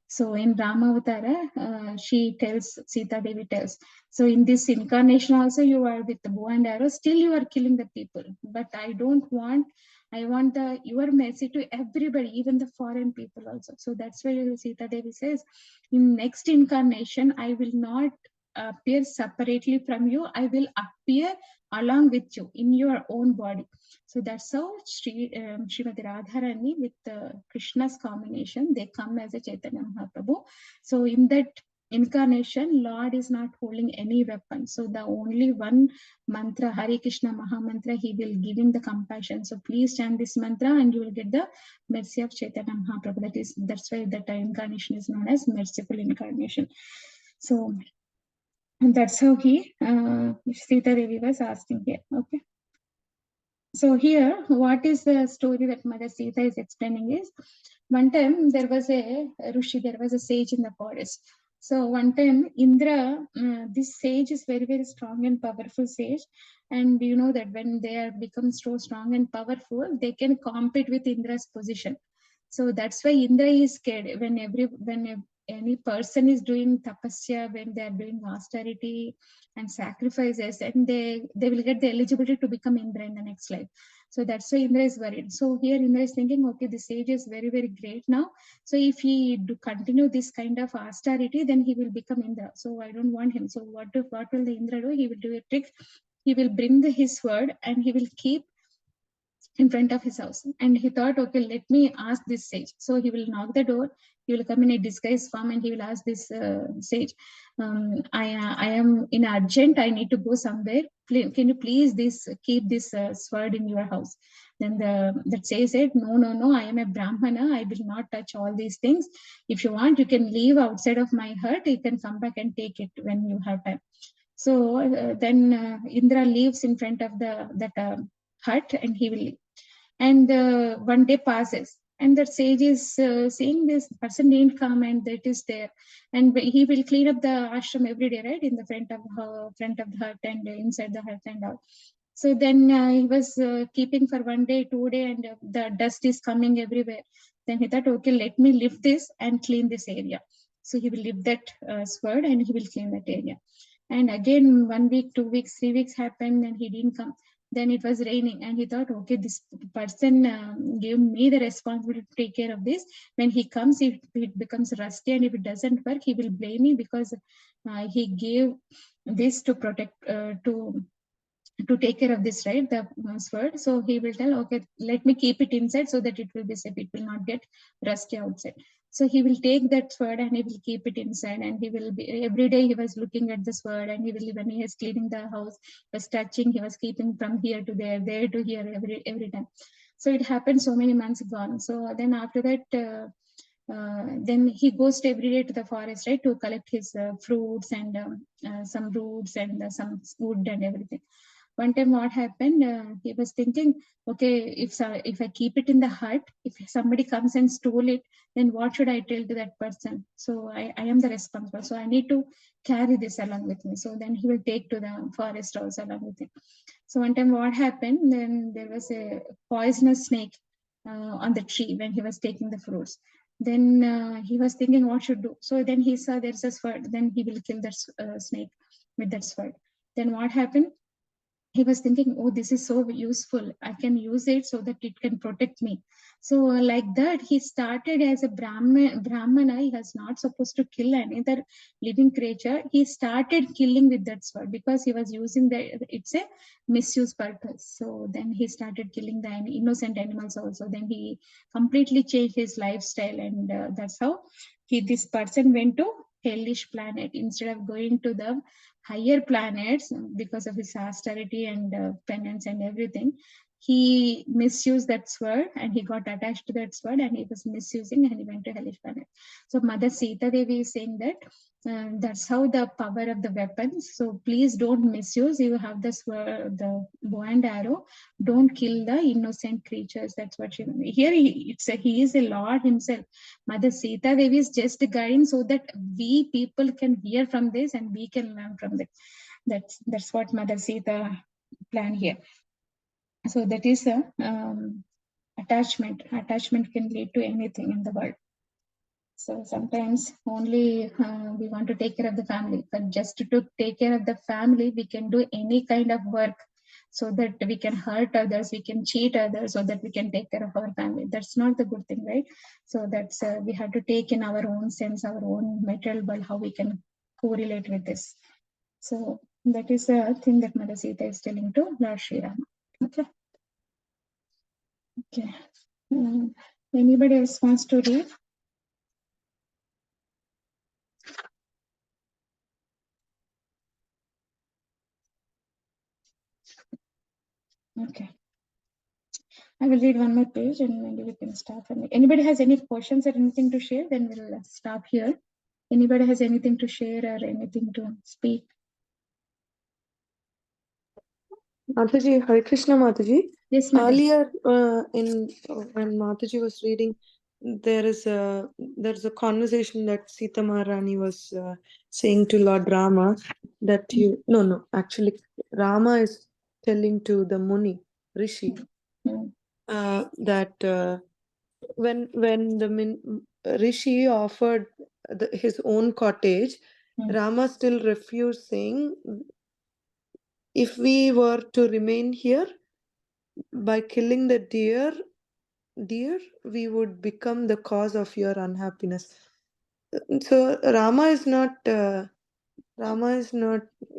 S1: So in Ramavatara, she tells, Sita Devi tells, so in this incarnation also you are with the bow and arrow, still you are killing the people. But I want your mercy to everybody, even the foreign people also. So that's why Sita Devi says, in next incarnation, I will not appear separately from you. I will appear along with you in your own body. So that's how Srimati Radharani with Krishna's combination, they come as a Chaitanya Mahaprabhu. So in that incarnation, Lord is not holding any weapon. So the only one mantra, Hare Krishna Maha Mantra, he will give him the compassion. So please chant this mantra and you will get the mercy of Chaitanya Mahaprabhu. That's why that incarnation is known as merciful incarnation. So and that's how Sita Devi was asking here. Okay. So here, what is the story that Mother Sita is explaining is, one time there was a Rishi, there was a sage in the forest. So one time Indra, this sage is very, very strong and powerful sage. And you know that when they are become so strong and powerful, they can compete with Indra's position. So that's why Indra is scared when any person is doing tapasya, when they are doing austerity and sacrifices, and they will get the eligibility to become Indra in the next life. So that's why Indra is worried. So here Indra is thinking, okay, this sage is very, very great now. So if he continue this kind of austerity, then he will become Indra. So I don't want him. So what will the Indra do? He will do a trick. He will bring his sword and he will keep in front of his house. And he thought, okay, let me ask this sage. So he will knock the door. He will come in a disguised form and he will ask this sage, I am in urgent. I need to go somewhere. Can you please keep this sword in your house? Then that sage said, no, I am a Brahmana. I will not touch all these things. If you want, you can leave outside of my hut. You can come back and take it when you have time. So then Indra leaves in front of that hut and he will leave. And one day passes. And that sage is seeing this person didn't come and that is there, and he will clean up the ashram every day, right, in the front of the hut and inside the hut and all. So then he was keeping for 1 day, 2 day, and the dust is coming everywhere. Then he thought, okay, let me lift this and clean this area. So he will lift that sword and he will clean that area. And again, 1 week, 2 weeks, 3 weeks happened and he didn't come. Then it was raining and he thought, okay, this person gave me the responsibility to take care of this. When he comes, if it becomes rusty and if it doesn't work, he will blame me because he gave this to protect, to take care of this, right, the sword. So he will tell, okay, let me keep it inside so that it will be safe, it will not get rusty outside. So he will take that sword and he will keep it inside, and he will be, every day he was looking at the sword, and he will, when he is cleaning the house, was touching, he was keeping from here to there, there to here, every time. So it happened so many months gone. So then after that, then he goes to every day to the forest, right, to collect his fruits and some roots and some wood and everything. One time what happened, he was thinking, okay, if I keep it in the hut, if somebody comes and stole it, then what should I tell to that person? So I am the responsible, so I need to carry this along with me. So then he will take to the forest also along with him. So one time what happened, then there was a poisonous snake on the tree when he was taking the fruits. Then he was thinking what should do. So then he saw there's a sword, then he will kill that snake with that sword. Then what happened, he was thinking, oh, this is so useful, I can use it so that it can protect me. So like that, he started as a brahmana. He was not supposed to kill any other living creature. He started killing with that sword because he was using it's a misuse purpose. So then he started killing the innocent animals also. Then he completely changed his lifestyle, and that's how this person went to hellish planet instead of going to the higher planets. Because of his austerity and penance and everything, he misused that sword and he got attached to that sword, and he was misusing and he went to hellish planet. So Mother Sita Devi is saying that that's how the power of the weapons. So please don't misuse. You have the sword, the bow and arrow. Don't kill the innocent creatures. That's what she here. He is a Lord himself. Mother Sita Devi is just guiding so that we people can hear from this and we can learn from it. That's what Mother Sita planned here. So that is a attachment. Attachment can lead to anything in the world. So sometimes only we want to take care of the family, but just to take care of the family, we can do any kind of work so that we can hurt others, we can cheat others, so that we can take care of our family. That's not the good thing, right? So that's we have to take in our own sense, our own material world, how we can correlate with this. So that is the thing that Mother Sita is telling to Lord Sri Rama. Okay. Okay. Anybody else wants to read? Okay. I will read one more page and maybe we can stop. Anybody has any questions or anything to share, then we'll stop here. Anybody has anything to share or anything to speak?
S5: Mataji, Hare Krishna Mataji.
S1: Yes, Mataji.
S5: Earlier, when Mataji was reading, there's a conversation that Sita Maharani was saying to Lord Rama that actually Rama is telling to the Muni Rishi that when the Rishi offered his own cottage, Rama still refused, saying, if we were to remain here, by killing the deer, we would become the cause of your unhappiness. So Rama is not,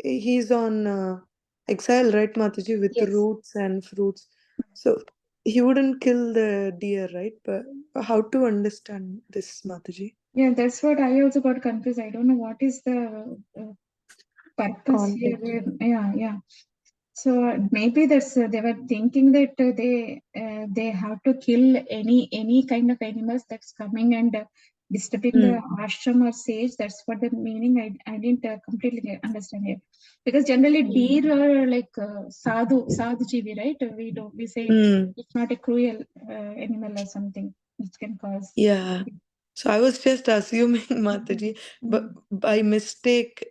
S5: he's on exile, right, Mataji, with
S1: Yes.
S5: roots and fruits. So he wouldn't kill the deer, right? But how to understand this, Mataji?
S1: Yeah, that's what I also got confused. I don't know what is the purpose here. Yeah. So maybe that's they were thinking that they have to kill any kind of animals that's coming and disturbing the ashram or sage. That's what the meaning. I didn't completely understand it, because generally deer are like sadhu jivi, right? We say it's not a cruel animal or something. which can cause.
S5: Yeah. So I was just assuming, Mataji, but by mistake,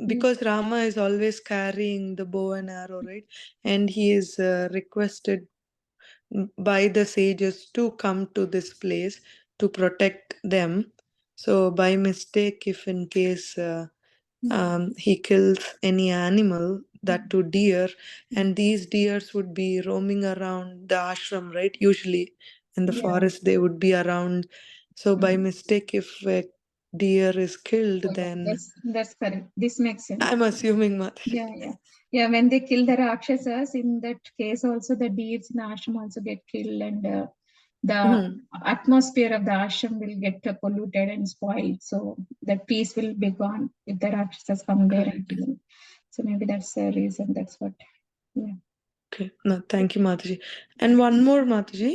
S5: because Rama is always carrying the bow and arrow, right? And he is requested by the sages to come to this place to protect them. So by mistake, if in case he kills any animal, that to deer, and these deers would be roaming around the ashram, right? Usually in the
S1: Yeah.
S5: forest, they would be around. So by mistake, if a deer is killed, then
S1: That's correct. This makes sense.
S5: I'm assuming, Mataji.
S1: Yeah. When they kill the Rakshasas, in that case also the deeds in the ashram also get killed, and the atmosphere of the ashram will get polluted and spoiled. So that peace will be gone if the Rakshasas come there and kill them. So maybe that's the reason. That's what. Yeah.
S5: Okay, no, thank you, Mataji. And one more, Mataji.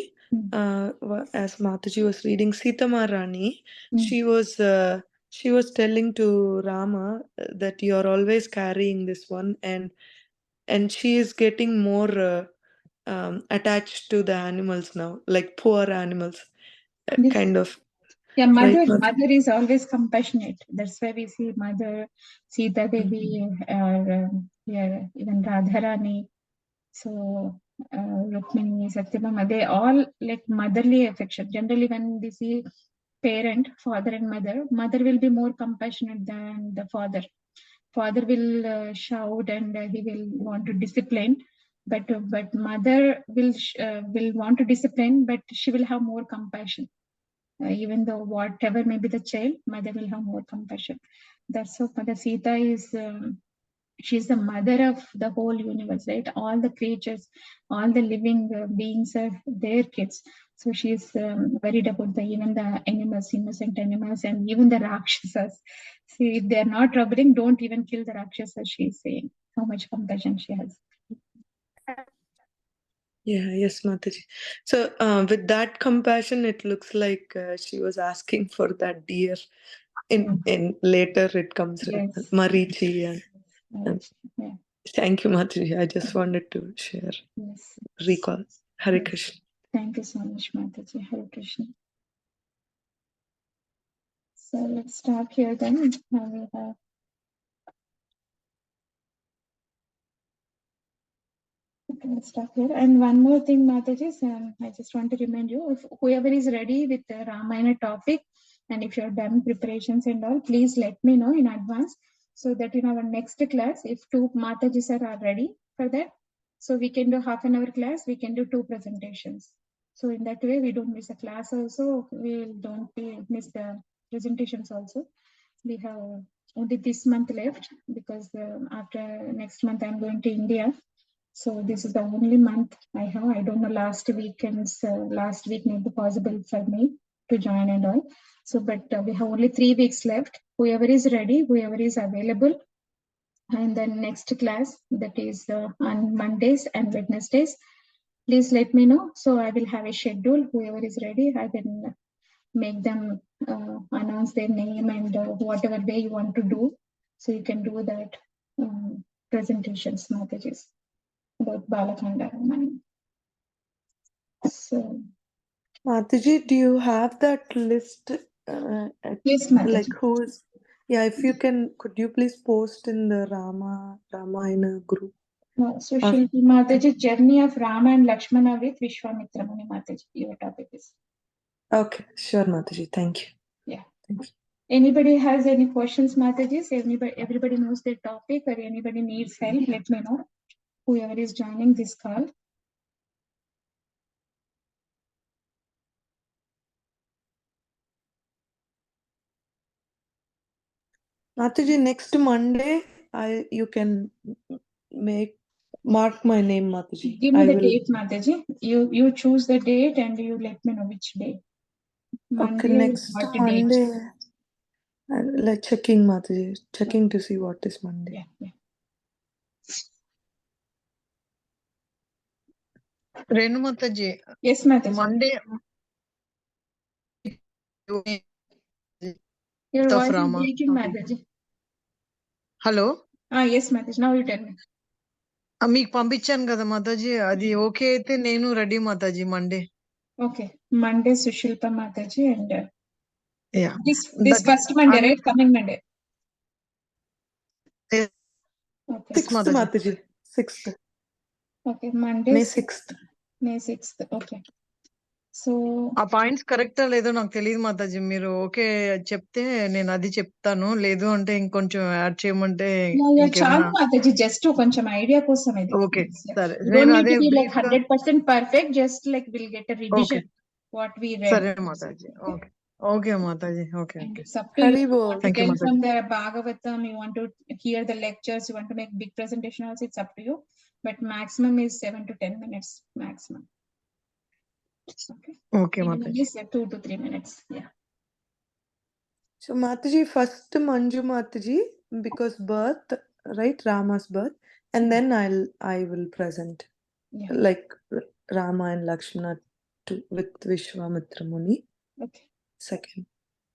S5: As Mataji was reading, Sita Maharani, she was telling to Rama that you're always carrying this one, and she is getting more attached to the animals now, like poor animals,
S1: This-
S5: kind of.
S1: Yeah,
S5: Right, Mataji?
S1: mother is always compassionate. That's why we see Mother, Sita Devi, or even Radharani. So Rukmini, Satyabhama, they all like motherly affection. Generally, when we see parent, father and mother will be more compassionate than the father. Father will shout and he will want to discipline, but mother will want to discipline, but she will have more compassion. Even though whatever may be the child, mother will have more compassion. That's so Mother Sita is. She's the mother of the whole universe, right? All the creatures, all the living beings are their kids. So she's worried about even the animals, innocent animals, and even the Rakshasas. See, if they're not troubling, don't even kill the Rakshasas, she's saying. How much compassion she has.
S5: Yeah, yes, Mataji. So with that compassion, it looks like she was asking for that deer. In later it comes
S1: Yes.
S5: Marichi and
S1: Yeah.
S5: thank you, Mataji. I just wanted to share,
S1: Yes.
S5: recall. Hare
S1: Yes.
S5: Krishna.
S1: Thank you so much, Mataji. Hare Krishna. So let's stop here then. Now we have. Okay, let's stop here. And one more thing, Mataji, I just want to remind you, if whoever is ready with the Ramayana topic, and if you're done preparations and all, please let me know in advance so that in our next class, if two Matajis are ready for that, so we can do half an hour class, we can do 2 presentations. So in that way, we don't miss a class also, we don't miss the presentations also. We have only this month left because after next month, I'm going to India. So this is the only month I have. I don't know last week may be possible for me to join and all. So, but we have only 3 weeks left. Whoever is ready, whoever is available. And then next class, that is on Mondays and Wednesdays, please let me know. So I will have a schedule. Whoever is ready, I can make them announce their name and whatever way you want to do. So you can do that presentations, Mataji's, about Balakanda Ramayana. So,
S5: Mataji, do you have that list?
S1: yes, Mataji.
S5: Like who's? Yeah, if you can, could you please post in the Ramayana group?
S1: So she'll be Mataji, Journey of Rama and Lakshmana with Vishwamitra Muni, Mataji. Your topic is.
S5: Okay, sure, Mataji. Thank you.
S1: Yeah.
S5: Thank you.
S1: Anybody has any questions, Mataji? Everybody knows their topic, or anybody needs help, let me know. Whoever is joining this call.
S5: Mataji, next Monday, you can mark my name, Mataji.
S1: Give me the date, Mataji. You choose the date and you let me know which day. Monday,
S5: okay, next
S1: what
S5: Monday.
S1: date?
S5: Like checking, Mataji. Checking to see what is Monday.
S1: Yeah.
S7: Renu Mataji,
S1: Yes, Mataji.
S7: Monday.
S1: Your voice is
S7: Rama.
S1: breaking, Mataji.
S7: Hello.
S1: Yes, Mataji. Now you tell me.
S7: మీకు పంపించాను కదా మాతాజీ అది okay అయితే నేను ready Mataji Monday
S1: Okay. Monday, Sushilpa Mataji, and
S7: Yeah.
S1: this
S7: That-
S1: first Monday,
S7: I'm-
S1: right? Coming Monday.
S7: Yes,
S1: Okay.
S5: 6th
S7: Mataji.
S5: Mataji. 6th.
S1: Okay, Monday.
S5: May 6th.
S1: May 6th. Okay. So
S7: ఆ points కరెక్టా లేదో నాకు తెలియదు మాతాజీ. మీరు okay చెప్తే నేను అది చెప్తాను, లేదు అంటే ఇంకొంచెం యాడ్ చేయమంటే
S1: చాలు
S7: ఇంకేమైనా.
S1: మాతాజీ, జస్ట్ కొంచెం ఐడియా కోసం ఇది.
S7: ఓకే సరే,
S1: You
S7: నేను
S1: don't need
S7: అదే
S1: to be like
S7: brief గా.
S1: 100% perfect, just like we'll get a revision what we read.
S7: సరే Mataji. Okay okay Mataji. Okay
S1: And
S7: okay.
S1: it's up to you.
S5: Hari
S1: You
S5: Bol.
S1: want to
S7: Thank you,
S1: tell
S7: Mataji.
S1: from the Bhagavatam, you want to hear the lectures, you want to make big presentation also, it's up to you. But maximum is 7 to 10 minutes maximum. Okay.
S7: Okay
S1: Minimum
S7: Mataji.
S1: is 2 to 3 minutes. Yeah.
S5: So Mataji, first Manju Mataji, because birth, right? Rama's birth. And then I will present.
S1: Yeah.
S5: Like Rama and Lakshmana with Vishwamitra Muni.
S1: Okay.
S5: Second.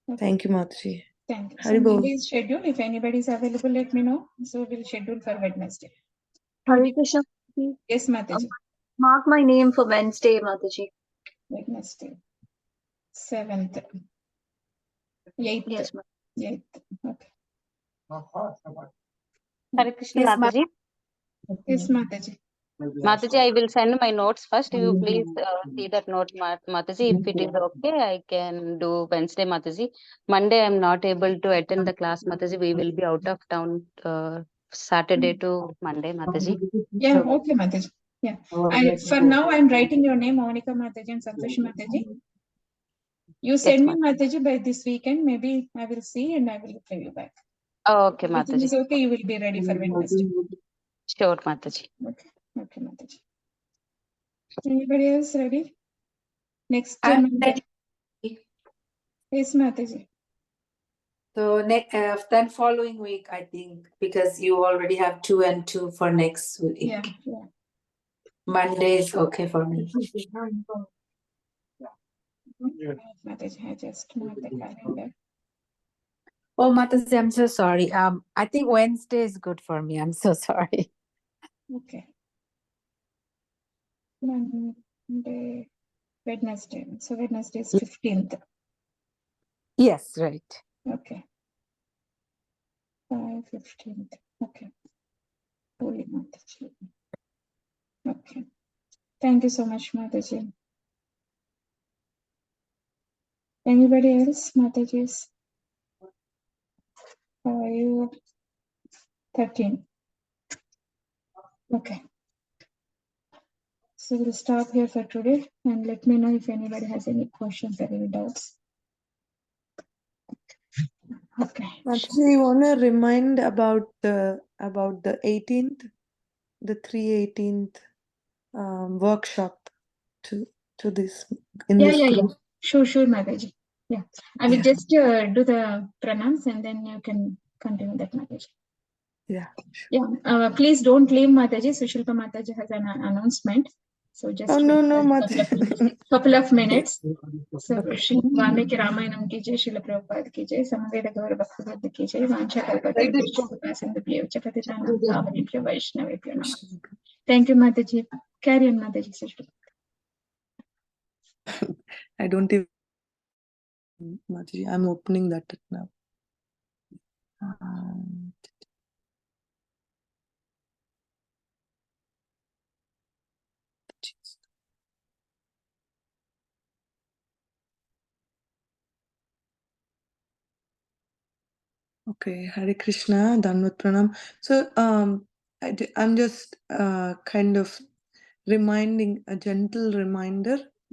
S1: Okay.
S5: Thank you, Mataji.
S1: Thank you. So
S5: Hari Bol.
S1: Monday is scheduled. If anybody is available, let me know. So we'll schedule for Wednesday.
S3: Hare Krishna. Mataji.
S1: Yes, Mataji.
S3: Mark my name for Wednesday, Mataji.
S1: Wednesday. 7th. 8th.
S3: Yes, ma'am.
S1: 8th. Okay.
S8: Hare Krishna
S2: Yes,
S8: Mataji.
S1: Yes, Mataji.
S8: Mataji, I will send my notes first. You please see that note, Mataji. If it is okay, I can do Wednesday, Mataji. Monday, I'm not able to attend the class, Mataji. We will be out of town Saturday to Monday, Mataji.
S1: Yeah, okay, Mataji. Yeah. For now, I'm writing your name, Monica Mataji and Santoshi Mataji. You send me, Mataji, by this weekend. Maybe I will see and I will reply you back.
S8: Okay,
S1: Everything
S8: Mataji.
S1: is okay, you will be ready for Wednesday.
S8: Sure, Mataji.
S1: Okay. Okay, Mataji. Anybody else ready? Next
S2: I'm
S1: Monday.
S2: ready.
S1: Yes, Mataji.
S2: So then following week, I think, because you already have 2 and 2 for next week.
S1: Yeah, yeah.
S2: Monday is okay for me.
S1: Mataji, I just marked the calendar.
S2: Oh, Mataji, I'm so sorry. I think Wednesday is good for me. I'm so sorry.
S1: Okay. Monday, Wednesday. So Wednesday is 15th.
S2: Yes, right.
S1: Okay. 15th. Okay. Holy Mataji. Okay. Thank you so much, Mataji. Anybody else, Mataji's? 5:13. Okay. So we'll stop here for today and let me know if anybody has any questions or any doubts. Okay.
S5: Mataji, you want to remind about the 18th, the 3/18th workshop to this in this group.
S1: Sure, Mataji. Yeah. I will
S5: Yeah.
S1: just do the pranams and then you can continue that, Mataji.
S5: Yeah. Sure.
S1: Yeah. Please don't leave, Mataji. Sushilpa Mataji has an announcement. So just
S5: Oh no,
S1: wait for
S5: Mataji.
S1: couple of minutes. So Shri Valmiki Ramayana ki jai, Srila Prabhupada ki jai, Samaveda Gaura Bhaktivedanta ki jai, Vancha Kalpatarubhyascha Kripasindhubhyavcha Patitanam Pavanebhyo Vaishnavebhyo Namah. Thank you, Mataji. Carry on, Mataji. Sister.
S5: I don't even, Mataji, I'm opening that now. Okay, Hare Krishna, Danvat Pranam. So I'm just kind of reminding, a gentle reminder